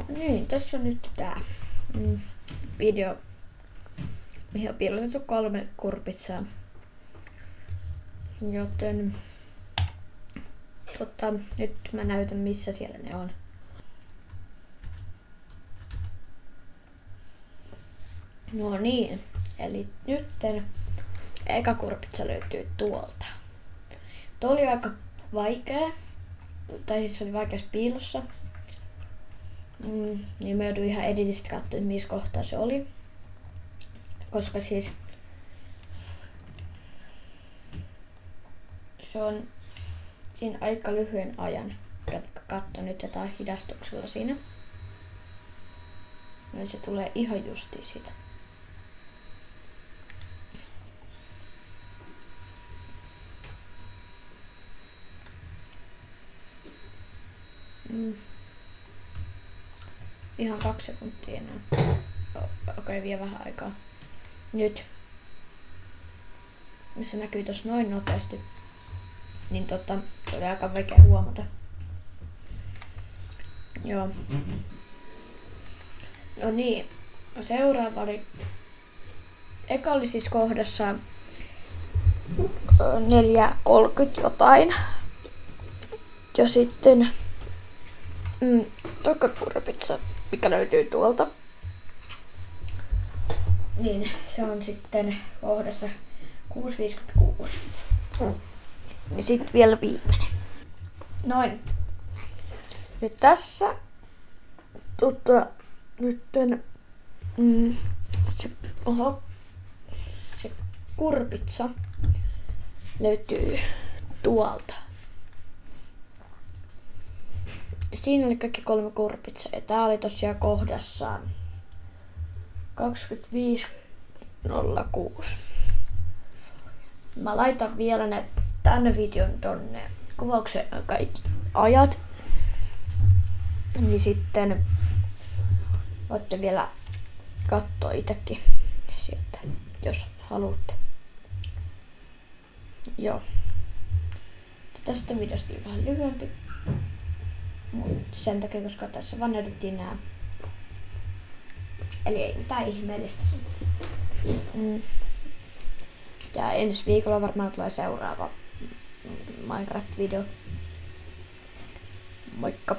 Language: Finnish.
Niin, tässä on nyt tää video, mihin on piilotettu 3 kurpitsaa. Joten nyt mä näytän missä siellä ne on. No niin, eli nytten eka kurpitsa löytyy tuolta. Tuo oli aika vaikea, tai siis se oli vaikeassa piilossa. Niin mä jouduin ihan editistä katsomaan, missä kohtaa se oli. Koska siis se on siinä aika lyhyen ajan. Katso nyt jotain hidastuksella siinä. Ja se tulee ihan justiin siitä. Ihan 2 sekuntia enää. Okei, vielä vähän aikaa. Nyt. Missä näkyy tossa noin nopeasti. Niin se oli aika vaikea huomata. Joo. No niin. Seuraava oli. Eka oli siis kohdassa 4.30 jotain. Ja sitten toka kurpitsa, mikä löytyy tuolta. Niin, se on sitten kohdassa 6.56. Ja sitten vielä viimeinen. Noin. Nyt tässä nytten se kurpitsa löytyy tuolta. Siinä oli kaikki 3 kurpitsaa ja tää oli tosiaan kohdassa 25.06. Mä laitan vielä tänne videon tonne kuvauksen kaikki ajat. Niin sitten voitte vielä katsoa itsekin sieltä, jos haluatte. Joo. Tästä videosta oli vähän lyhyempi. Mutta sen takia, koska tässä vaan näytettiin nää. Eli ei mitään ihmeellistä. Ja ensi viikolla varmaan tulee seuraava Minecraft-video. Moikka!